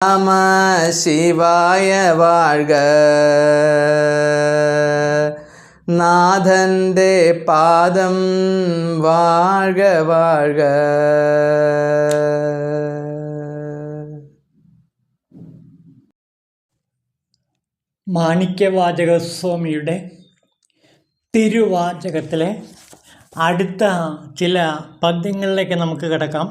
நம சிவாய வாழ்க. നാഥൻ്റെ പാദം വാഴ്ക വാഴ്ക. മാണിക്യവാചകസ്വാമിയുടെ തിരുവാചകത്തിലെ അടുത്ത ചില പദ്യങ്ങളിലേക്ക് നമുക്ക് കിടക്കാം.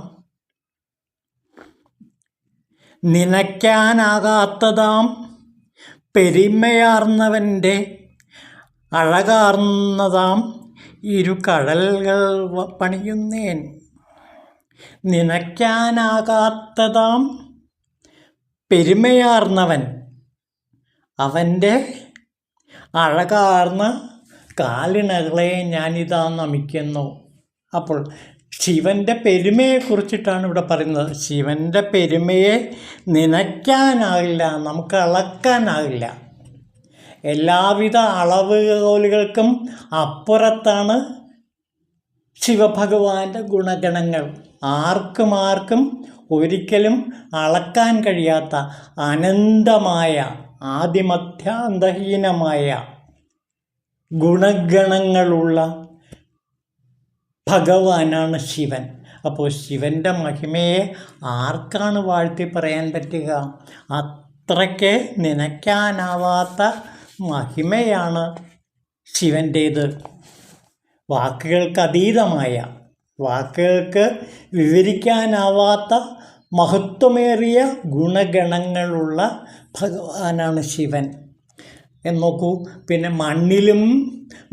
നിനയ്ക്കാനാകാത്തതാം പെരുമയാർന്നവൻ്റെ അഴകാർന്നതാം ഇരു കടലുകൾ പണിയുന്നേൻ. നിനയ്ക്കാനാകാത്തതാം പെരുമയാർന്നവൻ അവൻ്റെ അഴകാർന്ന കാലിണകളെ ഞാനിതാ നമിക്കുന്നു. അപ്പോൾ ശിവൻ്റെ പെരുമയെക്കുറിച്ചിട്ടാണ് ഇവിടെ പറയുന്നത്. ശിവൻ്റെ പെരുമയെ നിനയ്ക്കാനാകില്ല, നമുക്ക് അളക്കാനാകില്ല. എല്ലാവിധ അളവുകോലുകൾക്കും അപ്പുറത്താണ് ശിവഭഗവാന്റെ ഗുണഗണങ്ങൾ. ആർക്കും ഒരിക്കലും അളക്കാൻ കഴിയാത്ത അനന്തമായ ആദിമധ്യാന്തഹീനമായ ഗുണഗണങ്ങളുള്ള ഭഗവാനാണ് ശിവൻ. അപ്പോൾ ശിവൻ്റെ മഹിമയെ ആർക്കാണ് വാഴ്ത്തി പറയാൻ പറ്റുക? അത്രയ്ക്ക് നനയ്ക്കാനാവാത്ത മഹിമയാണ് ശിവൻ്റേത്. വാക്കുകൾക്ക് അതീതമായ, വാക്കുകൾക്ക് വിവരിക്കാനാവാത്ത മഹത്വമേറിയ ഗുണഗണങ്ങളുള്ള ഭഗവാനാണ് ശിവൻ. നോക്കൂ, പിന്നെ മണ്ണിലും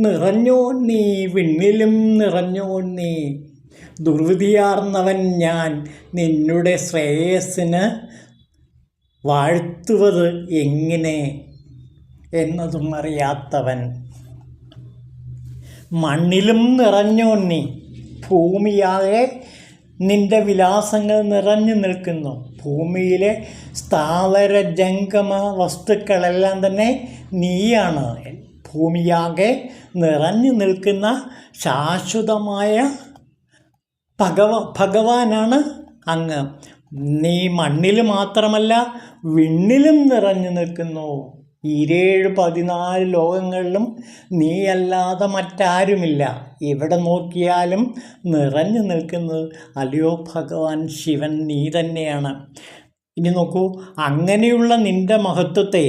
നിറഞ്ഞോൻ നീ, വിണ്ണിലും നിറഞ്ഞോൻ നീ, ദുർവിധിയാർന്നവൻ ഞാൻ നിന്നുടെ ശ്രേയസ്സിന് വാഴ്ത്തുவது എങ്ങനെ എന്നതും അറിയാത്തവൻ. മണ്ണിലും നിറഞ്ഞോൻ നീ, ഭൂമിയാകെ നിൻ്റെ വിലാസങ്ങൾ നിറഞ്ഞു നിൽക്കുന്നു. ഭൂമിയിലെ സ്ഥാവര ജംഗമ വസ്തുക്കളെല്ലാം തന്നെ നീയാണ്. ഭൂമിയാകെ നിറഞ്ഞു നിൽക്കുന്ന ശാശ്വതമായ ഭഗവാനാണ് അങ്ങ്. നീ മണ്ണിൽ മാത്രമല്ല വിണ്ണിലും നിറഞ്ഞു നിൽക്കുന്നു. 14 ലോകങ്ങളിലും നീയല്ലാതെ മറ്റാരുമില്ല. എവിടെ നോക്കിയാലും നിറഞ്ഞു നിൽക്കുന്നത് അല്ലയോ ഭഗവാൻ ശിവൻ, നീ തന്നെയാണ്. ഇനി നോക്കൂ, അങ്ങനെയുള്ള നിൻ്റെ മഹത്വത്തെ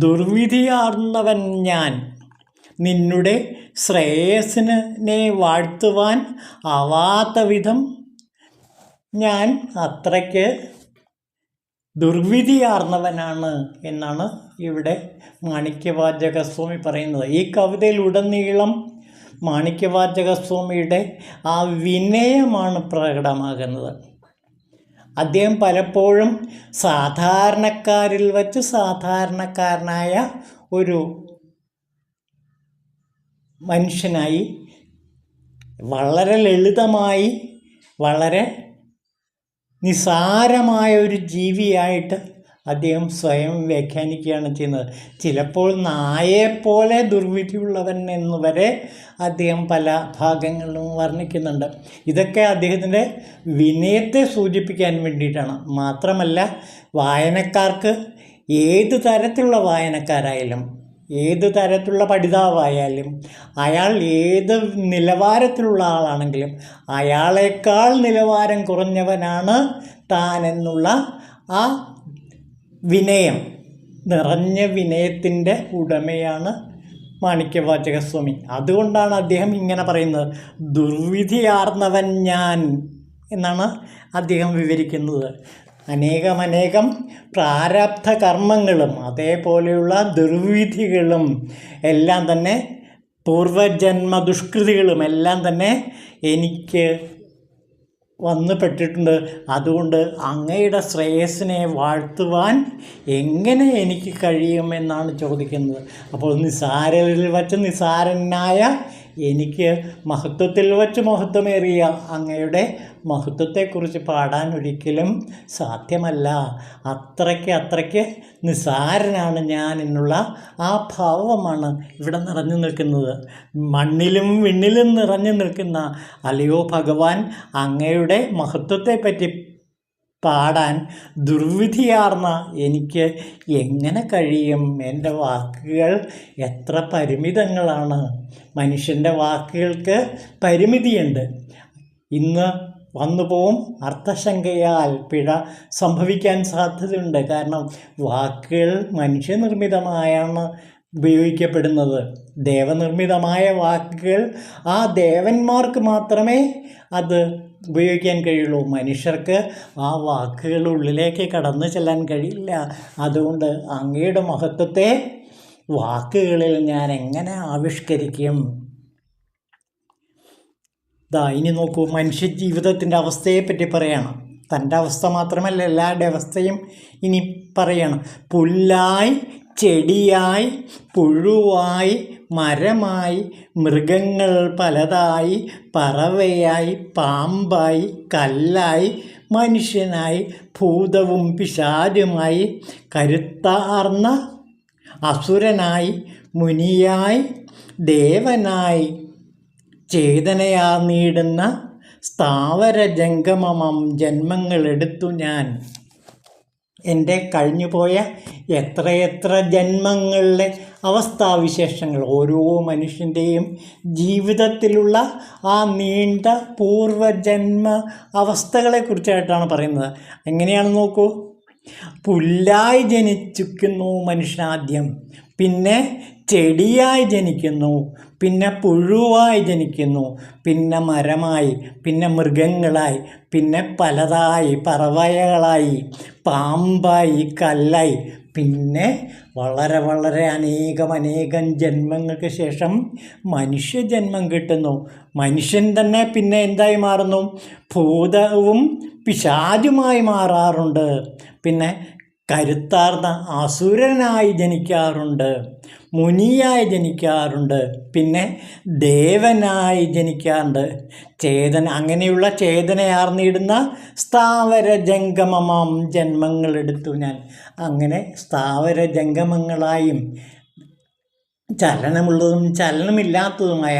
ദുർവിധിയാർന്നവൻ ഞാൻ നിന്നുടെ ശ്രേയസ്സിനെ വാഴ്ത്തുവാൻ ആവാത്ത വിധം ഞാൻ അത്രയ്ക്ക് ദുർവിധിയാർന്നവനാണ് എന്നാണ് ഇവിടെ മാണിക്യവാചകസ്വാമി പറയുന്നത്. ഈ കവിതയിലുടനീളം മാണിക്യവാചകസ്വാമിയുടെ ആ വിനയമാണ് പ്രകടമാകുന്നത്. അദ്ദേഹം പലപ്പോഴും സാധാരണക്കാരിൽ വച്ച് സാധാരണക്കാരനായ ഒരു മനുഷ്യനായി, വളരെ ലളിതമായി, വളരെ നിസാരമായ ഒരു ജീവിയായിട്ട് അദ്ദേഹം സ്വയം വ്യാഖ്യാനിക്കുകയാണ് ചെയ്യുന്നത്. ചിലപ്പോൾ നായയെപ്പോലെ ദുർവിധിയുള്ളവൻ എന്നുവരെ അദ്ദേഹം പല ഭാഗങ്ങളിലും വർണ്ണിക്കുന്നുണ്ട്. ഇതൊക്കെ അദ്ദേഹത്തിൻ്റെ വിനയത്തെ സൂചിപ്പിക്കാൻ വേണ്ടിയിട്ടാണ്. മാത്രമല്ല, വായനക്കാർക്ക് ഏത് തരത്തിലുള്ള വായനക്കാരായാലും, ഏത് തരത്തിലുള്ള പഠിതാവായാലും, അയാൾ ഏത് നിലവാരത്തിലുള്ള ആളാണെങ്കിലും അയാളേക്കാൾ നിലവാരം കുറഞ്ഞവനാണ് താൻ എന്നുള്ള ആ വിനയം, നിറഞ്ഞ വിനയത്തിൻ്റെ ഉടമയാണ് മാണിക്യവാചകസ്വാമി. അതുകൊണ്ടാണ് അദ്ദേഹം ഇങ്ങനെ പറയുന്നത്. ദുർവിധിയാർന്നവൻ ഞാൻ എന്നാണ് അദ്ദേഹം വിവരിക്കുന്നത്. അനേകം പ്രാരബ്ധ കർമ്മങ്ങളും അതേപോലെയുള്ള ദുർവിധികളും എല്ലാം തന്നെ, പൂർവജന്മ ദുഷ്കൃതികളും എല്ലാം തന്നെ എനിക്ക് വന്നു പെട്ടിട്ടുണ്ട്. അതുകൊണ്ട് അങ്ങയുടെ ശ്രേയസ്സിനെ വാഴ്ത്തുവാൻ എങ്ങനെ എനിക്ക് കഴിയുമെന്നാണ് ചോദിക്കുന്നത്. അപ്പോൾ നിസാരരിൽ വച്ച് നിസാരനായ എനിക്ക് മഹത്വത്തിൽ വച്ച് മഹത്വമേറിയ അങ്ങയുടെ മഹത്വത്തെക്കുറിച്ച് പാടാൻ ഒരിക്കലും സാധ്യമല്ല. അത്രയ്ക്ക് നിസാരനാണ് ഞാൻ എന്നുള്ള ആ ഭാവമാണ് ഇവിടെ നിറഞ്ഞു നിൽക്കുന്നത്. മണ്ണിലും വിണ്ണിലും നിറഞ്ഞു നിൽക്കുന്ന അല്ലയോ ഭഗവാൻ, അങ്ങയുടെ മഹത്വത്തെപ്പറ്റി പാടാൻ ദുർവിധിയാർന്ന എനിക്ക് എങ്ങനെ കഴിയും? എൻ്റെ വാക്കുകൾ എത്ര പരിമിതങ്ങളാണ്. മനുഷ്യൻ്റെ വാക്കുകൾക്ക് പരിമിതിയുണ്ട്. ഇന്ന് വന്നു പോവും, അർത്ഥശങ്കയാൽ പിഴ സംഭവിക്കാൻ സാധ്യതയുണ്ട്. കാരണം വാക്കുകൾ മനുഷ്യനിർമ്മിതമായാണ് ഉപയോഗിക്കപ്പെടുന്നത്. ദേവനിർമ്മിതമായ വാക്കുകൾ ആ ദേവന്മാർക്ക് മാത്രമേ അത് ഉപയോഗിക്കാൻ കഴിയുള്ളൂ. മനുഷ്യർക്ക് ആ വാക്കുകളുടെ ഉള്ളിലേക്ക് കടന്നു ചെല്ലാൻ കഴിയില്ല. അതുകൊണ്ട് അങ്ങയുടെ മഹത്വത്തെ വാക്കുകളിൽ ഞാൻ എങ്ങനെ ആവിഷ്കരിക്കും? ഇനി നോക്കൂ, മനുഷ്യ ജീവിതത്തിൻ്റെ അവസ്ഥയെപ്പറ്റി പറയണം. തൻ്റെ അവസ്ഥ മാത്രമല്ല, എല്ലാവരുടെ അവസ്ഥയും ഇനി പറയണം. പുല്ലായി, ചെടിയായി, പുഴുവായി, മരമായി, മൃഗങ്ങൾ പലതായി, പറവയായി, പാമ്പായി, കല്ലായി, മനുഷ്യനായി, ഭൂതവും പിശാചുമായി, കരുത്താർന്ന അസുരനായി, മുനിയായി, ദേവനായി, ചേതനയാർന്നിടുന്ന സ്ഥാവര ജംഗമം ജന്മങ്ങളെടുത്തു ഞാൻ. എൻ്റെ കഴിഞ്ഞുപോയ എത്രയെത്ര ജന്മങ്ങളിലെ അവസ്ഥാവിശേഷങ്ങൾ, ഓരോ മനുഷ്യൻ്റെയും ജീവിതത്തിലുള്ള ആ നീണ്ട പൂർവജന്മ അവസ്ഥകളെക്കുറിച്ചായിട്ടാണ് പറയുന്നത്. എങ്ങനെയാണ് നോക്കൂ. പുല്ലായി ജനിച്ചിരിക്കുന്നു മനുഷ്യനാദ്യം, പിന്നെ ചെടിയായി ജനിക്കുന്നു, പിന്നെ പുഴുവായി ജനിക്കുന്നു, പിന്നെ മരമായി, പിന്നെ മൃഗങ്ങളായി, പിന്നെ പലതായി, പറവകളായി, പാമ്പായി, കല്ലായി, പിന്നെ വളരെ വളരെ അനേകം ജന്മങ്ങൾക്ക് ശേഷം മനുഷ്യജന്മം കിട്ടുന്നു. മനുഷ്യൻ തന്നെ പിന്നെ എന്തായി മാറുന്നു? ഭൂതവും പിശാചുമായി മാറാറുണ്ട്. പിന്നെ കരുത്താർന്ന അസുരനായി ജനിക്കാറുണ്ട്, മുനിയായി ജനിക്കാറുണ്ട്, പിന്നെ ദേവനായി ജനിക്കാറുണ്ട്. അങ്ങനെയുള്ള ചേതനയാർന്നിടുന്ന സ്ഥാവര ജംഗമമാം ജന്മങ്ങളെടുത്തു ഞാൻ. അങ്ങനെ സ്ഥാവര ജംഗമങ്ങളായും ചലനമുള്ളതും ചലനമില്ലാത്തതുമായ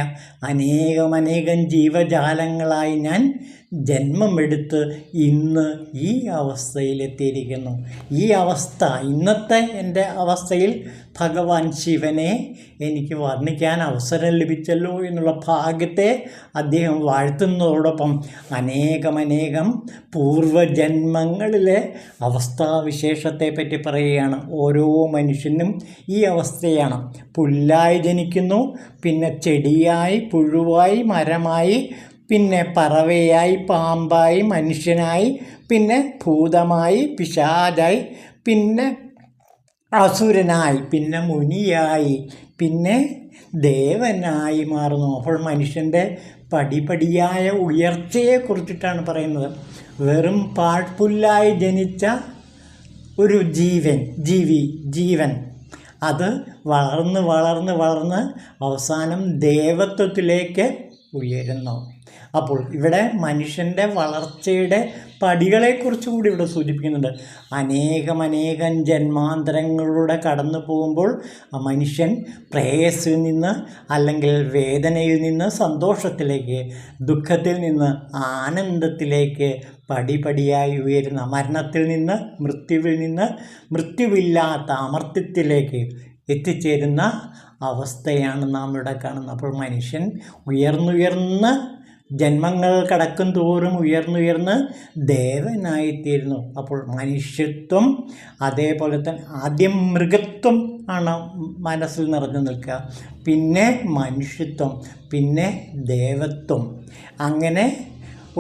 അനേകം ജീവജാലങ്ങളായി ഞാൻ ജന്മമെടുത്ത് ഇന്ന് ഈ അവസ്ഥയിലെത്തിയിരിക്കുന്നു. ഈ അവസ്ഥ, ഇന്നത്തെ എൻ്റെ അവസ്ഥയിൽ ഭഗവാൻ ശിവനെ എനിക്ക് വർണ്ണിക്കാൻ അവസരം ലഭിച്ചല്ലോ എന്നുള്ള ഭാഗ്യത്തെ അദ്ദേഹം വാഴ്ത്തുന്നതോടൊപ്പം അനേകം പൂർവജന്മങ്ങളിലെ അവസ്ഥാവിശേഷത്തെ പറ്റി പറയുകയാണ്. ഓരോ മനുഷ്യനും ഈ അവസ്ഥയാണ്. പുല്ലായി ജനിക്കുന്നു, പിന്നെ ചെടിയായി, പുഴുവായി, മരമായി, പിന്നെ പറവയായി, പാമ്പായി, മനുഷ്യനായി, പിന്നെ ഭൂതമായി, പിശാചായി, പിന്നെ അസുരനായി, പിന്നെ മുനിയായി, പിന്നെ ദേവനായി മാറുന്നു. അപ്പോൾ മനുഷ്യൻ്റെ പടിപടിയായ ഉയർച്ചയെക്കുറിച്ചിട്ടാണ് പറയുന്നത്. വെറും പാഴ്പുല്ലായി ജനിച്ച ഒരു ജീവൻ അത് വളർന്ന് അവസാനം ദേവത്വത്തിലേക്ക് ഉയരുന്നു. അപ്പോൾ ഇവിടെ മനുഷ്യൻ്റെ വളർച്ചയുടെ പടികളെക്കുറിച്ച് കൂടി ഇവിടെ സൂചിപ്പിക്കുന്നുണ്ട്. അനേകം ജന്മാന്തരങ്ങളിലൂടെ കടന്നു പോകുമ്പോൾ ആ മനുഷ്യൻ പ്രേയസിൽ നിന്ന് അല്ലെങ്കിൽ വേദനയിൽ നിന്ന് സന്തോഷത്തിലേക്ക്, ദുഃഖത്തിൽ നിന്ന് ആനന്ദത്തിലേക്ക് പടിപടിയായി ഉയരുന്ന, മരണത്തിൽ നിന്ന് മൃത്യുവിൽ നിന്ന് മൃത്യുവില്ലാത്ത അമർത്യത്തിലേക്ക് എത്തിച്ചേരുന്ന അവസ്ഥയാണ് നാം ഇവിടെ കാണുന്നത്. അപ്പോൾ മനുഷ്യൻ ഉയർന്നുയർന്ന് ജന്മങ്ങൾ കടക്കും തോറും ഉയർന്നുയർന്ന് ദേവനായിത്തീരുന്നു. അപ്പോൾ മനുഷ്യത്വം, അതേപോലെ തന്നെ ആദ്യം മൃഗത്വം ആണ് മനസ്സിൽ നിറഞ്ഞു നിൽക്കുക, പിന്നെ മനുഷ്യത്വം, പിന്നെ ദേവത്വം. അങ്ങനെ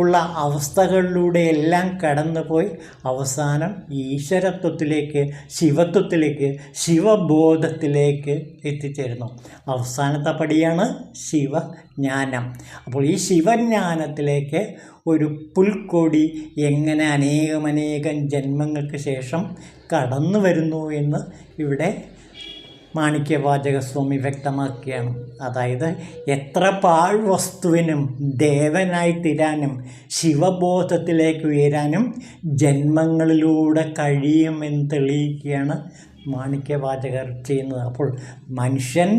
ഉള്ള അവസ്ഥകളിലൂടെ എല്ലാം കടന്നുപോയി അവസാനം ഈശ്വരത്വത്തിലേക്ക്, ശിവത്വത്തിലേക്ക്, ശിവബോധത്തിലേക്ക് എത്തിച്ചേരുന്നു. അവസാനത്തെ പടിയാണ് ശിവജ്ഞാനം. അപ്പോൾ ഈ ശിവജ്ഞാനത്തിലേക്ക് ഒരു പുൽക്കൊടി എങ്ങനെ അനേകം ജന്മങ്ങൾക്ക് ശേഷം കടന്നു വരുന്നു എന്ന് ഇവിടെ മാണിക്യവാചകസ്വാമി വ്യക്തമാക്കുകയാണ്. അതായത് എത്ര പാഴ്വസ്തുവിനും ദേവനായി തീരാനും ശിവബോധത്തിലേക്ക് ഉയരാനും ജന്മങ്ങളിലൂടെ കഴിയുമെന്ന് തെളിയിക്കുകയാണ് മാണിക്യവാചകർ ചെയ്യുന്നത്. അപ്പോൾ മനുഷ്യൻ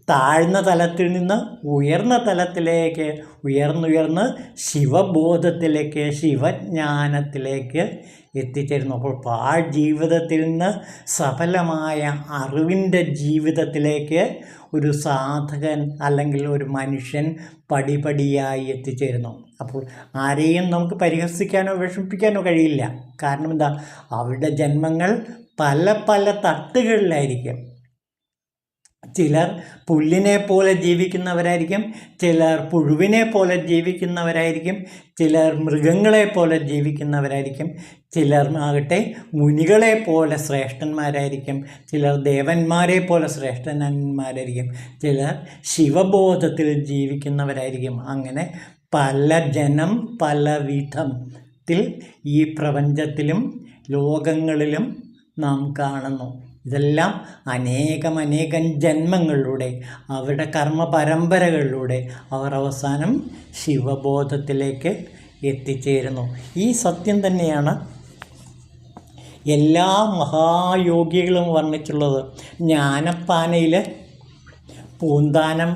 താഴ്ന്ന തലത്തിൽ നിന്ന് ഉയർന്ന തലത്തിലേക്ക് ഉയർന്നുയർന്ന് ശിവബോധത്തിലേക്ക്, ശിവജ്ഞാനത്തിലേക്ക് എത്തിച്ചേരുന്നു. അപ്പോൾ പാഴ് ജീവിതത്തിൽ നിന്ന് സഫലമായ അറിവിൻ്റെ ജീവിതത്തിലേക്ക് ഒരു സാധകൻ അല്ലെങ്കിൽ ഒരു മനുഷ്യൻ പടിപടിയായി എത്തിച്ചേരുന്നു. അപ്പോൾ ആരെയും നമുക്ക് പരിഹസിക്കാനോ വിഷമിപ്പിക്കാനോ കഴിയില്ല. കാരണം എന്താ, അവരുടെ ജന്മങ്ങൾ പല പല തട്ടുകളിലായിരിക്കും. ചിലർ പുല്ലിനെ പോലെ ജീവിക്കുന്നവരായിരിക്കും, ചിലർ പുഴുവിനെ പോലെ ജീവിക്കുന്നവരായിരിക്കും, ചിലർ മൃഗങ്ങളെ പോലെ ജീവിക്കുന്നവരായിരിക്കും, ചിലർ ആകട്ടെ മുനികളെ പോലെ ശ്രേഷ്ഠന്മാരായിരിക്കും, ചിലർ ദേവന്മാരെ പോലെ ശ്രേഷ്ഠന്മാരായിരിക്കും, ചിലർ ശിവബോധത്തിൽ ജീവിക്കുന്നവരായിരിക്കും. അങ്ങനെ പല ജനം പല വിധത്തിൽ ഈ പ്രപഞ്ചത്തിലും ലോകങ്ങളിലും നാം കാണുന്നു. ഇതെല്ലാം അനേകം ജന്മങ്ങളിലൂടെ അവരുടെ കർമ്മ പരമ്പരകളിലൂടെ അവർ അവസാനം ശിവബോധത്തിലേക്ക് എത്തിച്ചേരുന്നു. ഈ സത്യം തന്നെയാണ് എല്ലാ മഹായോഗികളും വർണ്ണിച്ചുള്ളത്. ജ്ഞാനപ്പാനയിൽ പൂന്താനം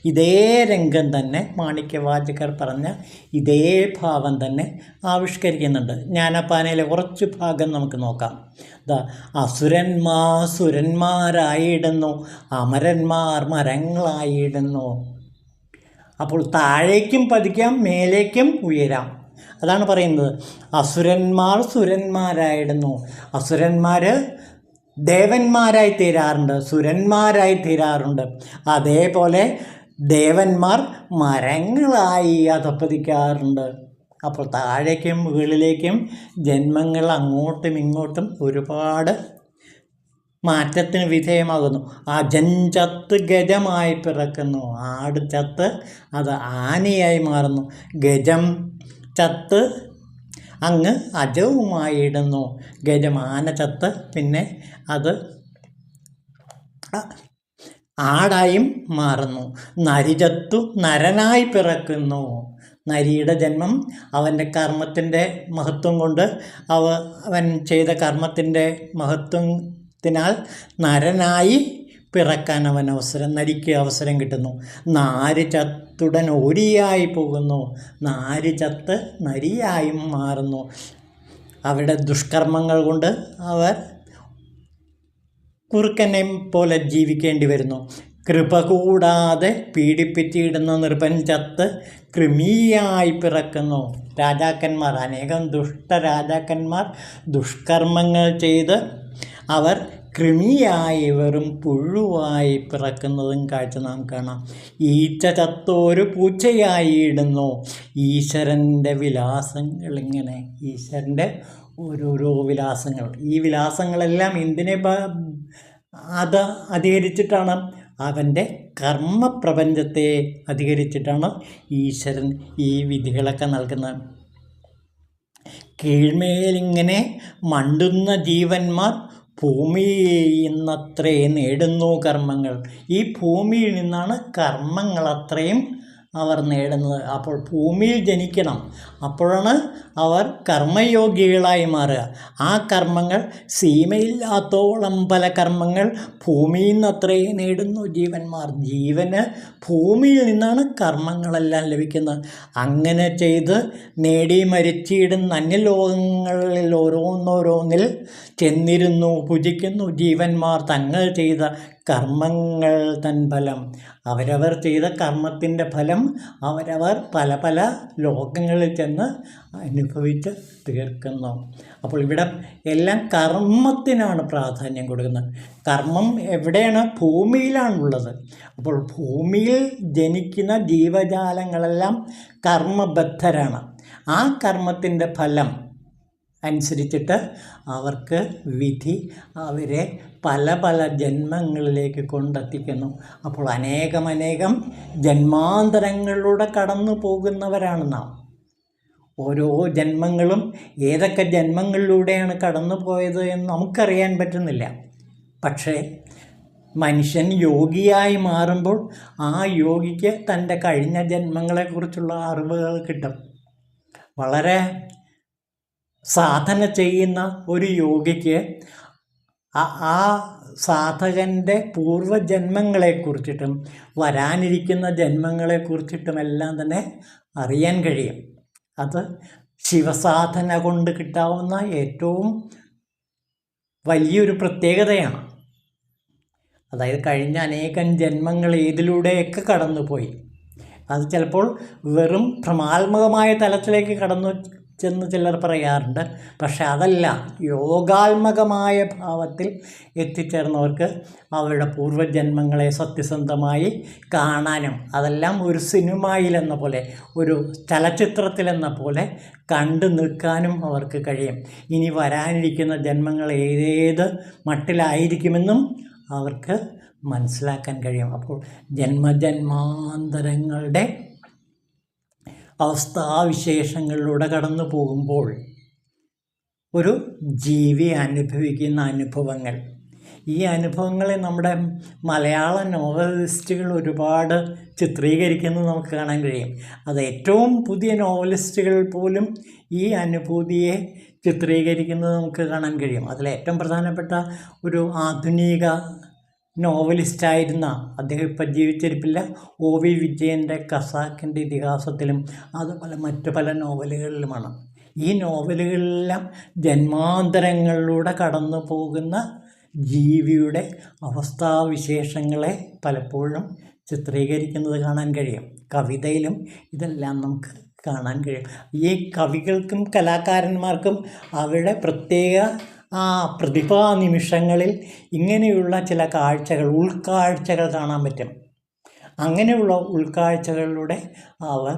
ഇതേ രംഗം തന്നെ മാണിക്യവാചകർ പറഞ്ഞ ഇതേ ഭാവം തന്നെ ആവിഷ്കരിക്കുന്നുണ്ട്. ജ്ഞാനപ്പാനയിലെ കുറച്ച് ഭാഗം നമുക്ക് നോക്കാം. അസുരന്മാർ സുരന്മാരായിടുന്നു, അമരന്മാർ മരങ്ങളായിടുന്നു. അപ്പോൾ താഴേക്കും പതിക്കാം, മേലേക്കും ഉയരാം. അതാണ് പറയുന്നത്. അസുരന്മാർ സുരന്മാരായിടുന്നു. അസുരന്മാർ ദേവന്മാരായി തീരാറുണ്ട്, സുരന്മാരായി തീരാറുണ്ട്. അതേപോലെ ദേവന്മാർ മരങ്ങളായി അധപ്പതിക്കാറുണ്ട്. അപ്പോൾ താഴേക്കും മുകളിലേക്കും ജന്മങ്ങൾ അങ്ങോട്ടും ഇങ്ങോട്ടും ഒരുപാട് മാറ്റത്തിന് വിധേയമാകുന്നു. അജൻ ചത്ത് ഗജമായി പിറക്കുന്നു. ആട് ചത്ത് അത് ആനയായി മാറുന്നു. ഗജം ചത്ത് അങ്ങ് അജവുമായിടുന്നു. ഗജം ആന ചത്ത് പിന്നെ അത് ആടായും മാറുന്നു. നരി ചത്തു നരനായി പിറക്കുന്നു. നരിയുടെ ജന്മം അവൻ്റെ കർമ്മത്തിൻ്റെ മഹത്വം കൊണ്ട് അവൻ ചെയ്ത കർമ്മത്തിൻ്റെ മഹത്വത്തിനാൽ നരനായി പിറക്കാൻ നരിക്ക് അവസരം കിട്ടുന്നു. നാര് ചത്തുടൻ ഓരിയായി പോകുന്നു. നാര് ചത്ത് നരിയായും മാറുന്നു. അവരുടെ ദുഷ്കർമ്മങ്ങൾ കൊണ്ട് അവർ കുറുക്കനെ പോലെ ജീവിക്കേണ്ടി വരുന്നു. കൃപ കൂടാതെ പീഡിപ്പിച്ചിടുന്ന നൃപൻ ചത്ത് കൃമിയായി പിറക്കുന്നു. രാജാക്കന്മാർ, അനേകം രാജാക്കന്മാർ ദുഷ്കർമ്മങ്ങൾ ചെയ്ത് അവർ കൃമിയായി വെറും പുഴുവായി പിറക്കുന്നതും കാഴ്ച നാം കാണാം. ഈച്ച ചത്തോരു പൂച്ചയായി ഇടുന്നു. ഈശ്വരൻ്റെ വിലാസങ്ങൾ ഇങ്ങനെ, ഈശ്വരൻ്റെ ഓരോരോ വിലാസങ്ങൾ. ഈ വിലാസങ്ങളെല്ലാം എന്തിനെ അധികരിച്ചിട്ടാണ്? അവൻ്റെ കർമ്മപ്രപഞ്ചത്തെ അധികരിച്ചിട്ടാണ് ഈശ്വരൻ ഈ വിധികളൊക്കെ നൽകുന്നത്. കീഴ്മേലിങ്ങനെ മണ്ടുന്ന ജീവന്മാർ ഭൂമിയിൽ നിന്നത്രേ നേടുന്നു കർമ്മങ്ങൾ. ഈ ഭൂമിയിൽ നിന്നാണ് കർമ്മങ്ങൾ അത്രയും അവർ നേടുന്നത്. അപ്പോൾ ഭൂമിയിൽ ജനിക്കണം, അപ്പോഴാണ് അവർ കർമ്മയോഗികളായി മാറുക. ആ കർമ്മങ്ങൾ സീമയില്ലാത്തോളം പല കർമ്മങ്ങൾ ഭൂമിയിൽ നിന്ന് അത്രയും നേടുന്നു ജീവന്മാർ. ജീവന് ഭൂമിയിൽ നിന്നാണ് കർമ്മങ്ങളെല്ലാം ലഭിക്കുന്നത്. അങ്ങനെ ചെയ്ത് നേടി മരിച്ചിടുന്ന അന്യലോകങ്ങളിൽ ഓരോന്നോരോന്നിൽ ചെന്നിരുന്നു ഭുജിക്കുന്നു ജീവന്മാർ തങ്ങൾ ചെയ്ത കർമ്മങ്ങൾ തൻ ഫലം. അവരവർ ചെയ്ത കർമ്മത്തിൻ്റെ ഫലം അവരവർ പല പല ലോകങ്ങളിൽ ചെന്ന് അനുഭവിച്ച് തീർക്കുന്നു. അപ്പോൾ ഇവിടെ എല്ലാം കർമ്മത്തിനാണ് പ്രാധാന്യം കൊടുക്കുന്നത്. കർമ്മം എവിടെയാണ്? ഭൂമിയിലാണുള്ളത്. അപ്പോൾ ഭൂമിയിൽ ജനിക്കുന്ന ജീവജാലങ്ങളെല്ലാം കർമ്മബദ്ധരാണ്. ആ കർമ്മത്തിൻ്റെ ഫലം അനുസരിച്ചിട്ട് അവർക്ക് വിധി അവരെ പല പല ജന്മങ്ങളിലേക്ക് കൊണ്ടെത്തിക്കുന്നു. അപ്പോൾ അനേകം ജന്മാന്തരങ്ങളിലൂടെ കടന്നു പോകുന്നവരാണ് നാം. ഓരോ ജന്മങ്ങളും ഏതൊക്കെ ജന്മങ്ങളിലൂടെയാണ് കടന്നു പോയത് എന്ന് നമുക്കറിയാൻ പറ്റുന്നില്ല. പക്ഷേ മനുഷ്യൻ യോഗിയായി മാറുമ്പോൾ ആ യോഗിക്ക് തൻ്റെ കഴിഞ്ഞ ജന്മങ്ങളെക്കുറിച്ചുള്ള അറിവുകൾ കിട്ടും. വളരെ സാധന ചെയ്യുന്ന ഒരു യോഗിക്ക് ആ സാധകൻ്റെ പൂർവ്വജന്മങ്ങളെക്കുറിച്ചിട്ടും വരാനിരിക്കുന്ന ജന്മങ്ങളെക്കുറിച്ചിട്ടുമെല്ലാം തന്നെ അറിയാൻ കഴിയും. അത് ശിവസാധന കൊണ്ട് കിട്ടാവുന്ന ഏറ്റവും വലിയൊരു പ്രത്യേകതയാണ്. അതായത് കഴിഞ്ഞ അനേകം ജന്മങ്ങൾ ഏതിലൂടെയൊക്കെ കടന്നുപോയി. അത് ചിലപ്പോൾ വെറും ഭ്രമാത്മകമായ തലത്തിലേക്ക് കടന്നു ചെന്ന് ചിലർ പറയാറുണ്ട്. പക്ഷെ അതല്ല, യോഗാത്മകമായ ഭാവത്തിൽ എത്തിച്ചേർന്നവർക്ക് അവരുടെ പൂർവ്വജന്മങ്ങളെ സത്യസന്ധമായി കാണാനും അതെല്ലാം ഒരു സിനിമയിലെന്ന പോലെ, ഒരു ചലച്ചിത്രത്തിലെന്ന പോലെ കണ്ടു നിൽക്കാനും അവർക്ക് കഴിയും. ഇനി വരാനിരിക്കുന്ന ജന്മങ്ങൾ ഏതേത് മട്ടിലായിരിക്കുമെന്നും അവർക്ക് മനസ്സിലാക്കാൻ കഴിയും. അപ്പോൾ ജന്മജന്മാന്തരങ്ങളുടെ അവസ്ഥാവിശേഷങ്ങളിലൂടെ കടന്നു പോകുമ്പോൾ ഒരു ജീവി അനുഭവിക്കുന്ന അനുഭവങ്ങൾ, ഈ അനുഭവങ്ങളെ നമ്മുടെ മലയാള നോവലിസ്റ്റുകൾ ഒരുപാട് ചിത്രീകരിക്കുന്നത് നമുക്ക് കാണാൻ കഴിയും. അത് ഏറ്റവും പുതിയ നോവലിസ്റ്റുകൾ പോലും ഈ അനുഭൂതിയെ ചിത്രീകരിക്കുന്നത് നമുക്ക് കാണാൻ കഴിയും. അതിലേറ്റവും പ്രധാനപ്പെട്ട ഒരു ആധുനിക നോവലിസ്റ്റായിരുന്ന, അദ്ദേഹം ഇപ്പം ജീവിച്ചിരിപ്പില്ല, OV വിജയൻ്റെ ഖസാക്കിൻ്റെ ഇതിഹാസത്തിലും അതുപോലെ മറ്റു പല നോവലുകളിലുമാണ്. ഈ നോവലുകളിലെല്ലാം ജന്മാന്തരങ്ങളിലൂടെ കടന്നു പോകുന്ന ജീവിയുടെ അവസ്ഥാവിശേഷങ്ങളെ പലപ്പോഴും ചിത്രീകരിക്കുന്നത് കാണാൻ കഴിയും. കവിതയിലും ഇതെല്ലാം നമുക്ക് കാണാൻ കഴിയും. ഈ കവികൾക്കും കലാകാരന്മാർക്കും അവരുടെ പ്രത്യേക പ്രതിഭാ നിമിഷങ്ങളിൽ ഇങ്ങനെയുള്ള ചില കാഴ്ചകൾ, ഉൾക്കാഴ്ചകൾ കാണാൻ പറ്റും. അങ്ങനെയുള്ള ഉൾക്കാഴ്ചകളിലൂടെ അവർ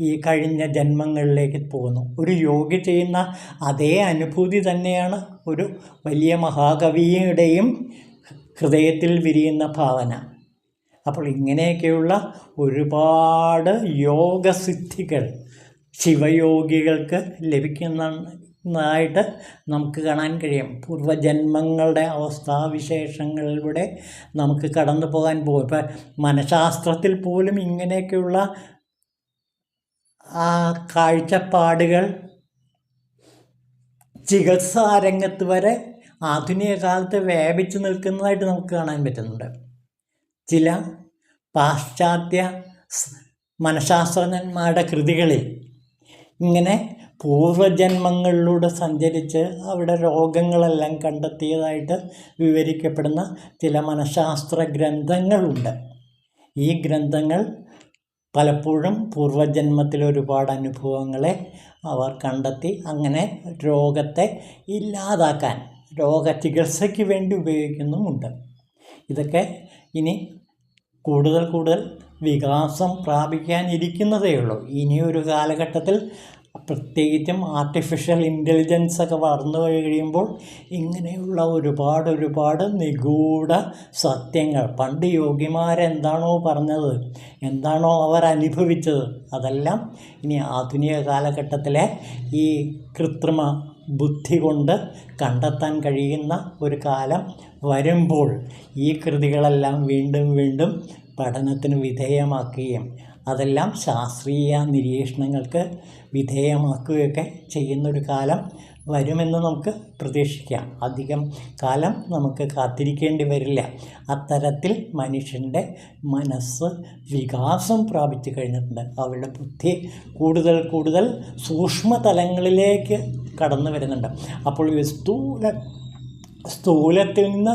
ഈ കഴിഞ്ഞ ജന്മങ്ങളിലേക്ക് പോകുന്നു. ഒരു യോഗി ചെയ്യുന്ന അതേ അനുഭൂതി തന്നെയാണ് ഒരു വലിയ മഹാകവിയുടെയും ഹൃദയത്തിൽ വിരിയുന്ന ഭാവന. അപ്പോൾ ഇങ്ങനെയൊക്കെയുള്ള ഒരുപാട് യോഗസിദ്ധികൾ ശിവയോഗികൾക്ക് ലഭിക്കുന്നതായിട്ട് നമുക്ക് കാണാൻ കഴിയും. പൂർവ്വജന്മങ്ങളുടെ അവസ്ഥാവിശേഷങ്ങളിലൂടെ നമുക്ക് കടന്നു പോകാൻ പോകും. ഇപ്പം മനഃശാസ്ത്രത്തിൽ പോലും ഇങ്ങനെയൊക്കെയുള്ള കാഴ്ചപ്പാടുകൾ ചികിത്സാരംഗത്ത് വരെ ആധുനിക കാലത്ത് വ്യാപിച്ചു നിൽക്കുന്നതായിട്ട് നമുക്ക് കാണാൻ പറ്റുന്നുണ്ട്. ചില പാശ്ചാത്യ മനഃശാസ്ത്രജ്ഞന്മാരുടെ കൃതികളിൽ ഇങ്ങനെ പൂർവ്വജന്മങ്ങളിലൂടെ സഞ്ചരിച്ച് അവിടെ രോഗങ്ങളെല്ലാം കണ്ടെത്തിയതായിട്ട് വിവരിക്കപ്പെടുന്ന ചില മനഃശാസ്ത്ര ഗ്രന്ഥങ്ങളുണ്ട്. ഈ ഗ്രന്ഥങ്ങൾ പലപ്പോഴും പൂർവ്വജന്മത്തിലെ ഒരുപാട് അനുഭവങ്ങളെ അവർ കണ്ടെത്തി അങ്ങനെ രോഗത്തെ ഇല്ലാതാക്കാൻ, രോഗചികിത്സയ്ക്ക് വേണ്ടി ഉപയോഗിക്കുന്നുമുണ്ട്. ഇതൊക്കെ ഇനി കൂടുതൽ വികാസം പ്രാപിക്കാനിരിക്കുന്നതേ ഉള്ളൂ. ഇനിയൊരു കാലഘട്ടത്തിൽ പ്രത്യേകിച്ചും ആർട്ടിഫിഷ്യൽ ഇൻ്റലിജൻസ് ഒക്കെ വളർന്നു കഴിയുമ്പോൾ ഇങ്ങനെയുള്ള ഒരുപാട് നിഗൂഢ സത്യങ്ങൾ, പണ്ട് യോഗിമാരെന്താണോ പറഞ്ഞത്, എന്താണോ അവർ അനുഭവിച്ചത്, അതെല്ലാം ഇനി ആധുനിക കാലഘട്ടത്തിലെ ഈ കൃത്രിമ ബുദ്ധി കൊണ്ട് കണ്ടെത്താൻ കഴിയുന്ന ഒരു കാലം വരുമ്പോൾ ഈ കൃതികളെല്ലാം വീണ്ടും പഠനത്തിന് വിധേയമാക്കുകയും അതെല്ലാം ശാസ്ത്രീയ നിരീക്ഷണങ്ങൾക്ക് വിധേയമാക്കുകയൊക്കെ ചെയ്യുന്നൊരു കാലം വരുമെന്ന് നമുക്ക് പ്രതീക്ഷിക്കാം. അധികം കാലം നമുക്ക് കാത്തിരിക്കേണ്ടി വരില്ല. അത്തരത്തിൽ മനുഷ്യൻ്റെ മനസ്സ് വികാസം പ്രാപിച്ചു കഴിഞ്ഞിട്ടുണ്ട്. അവരുടെ ബുദ്ധി കൂടുതൽ സൂക്ഷ്മതലങ്ങളിലേക്ക് കടന്നു വരുന്നുണ്ട്. അപ്പോൾ ഈ സ്ഥൂലത്തിൽ നിന്ന്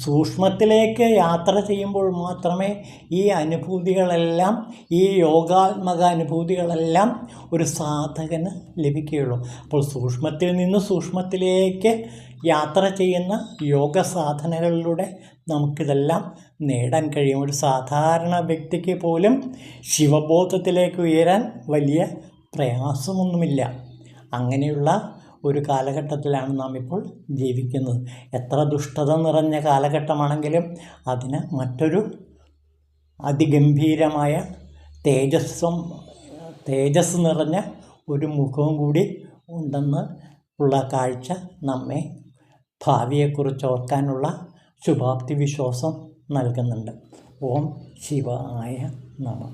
സൂക്ഷ്മത്തിലേക്ക് യാത്ര ചെയ്യുമ്പോൾ മാത്രമേ ഈ അനുഭൂതികളെല്ലാം, ഈ യോഗാത്മക അനുഭൂതികളെല്ലാം ഒരു സാധകന് ലഭിക്കുകയുള്ളൂ. അപ്പോൾ സൂക്ഷ്മത്തിൽ നിന്ന് സൂക്ഷ്മത്തിലേക്ക് യാത്ര ചെയ്യുന്ന യോഗ സാധനകളിലൂടെ നമുക്കിതെല്ലാം നേടാൻ കഴിയും. ഒരു സാധാരണ വ്യക്തിക്ക് പോലും ശിവബോധത്തിലേക്ക് ഉയരാൻ വലിയ പ്രയാസമൊന്നുമില്ല. അങ്ങനെയുള്ള ഒരു കാലഘട്ടത്തിലാണ് നാം ഇപ്പോൾ ജീവിക്കുന്നത്. എത്ര ദുഷ്ടത നിറഞ്ഞ കാലഘട്ടമാണെങ്കിലും അതിന് മറ്റൊരു അതിഗംഭീരമായ തേജസ് നിറഞ്ഞ ഒരു മുഖവും കൂടി ഉണ്ടെന്ന് ഉള്ള കാഴ്ച നമ്മെ ഭാവിയെക്കുറിച്ച് ഓർക്കാനുള്ള ശുഭാപ്തി വിശ്വാസം നൽകുന്നുണ്ട്. ഓം ശിവായ നമഃ.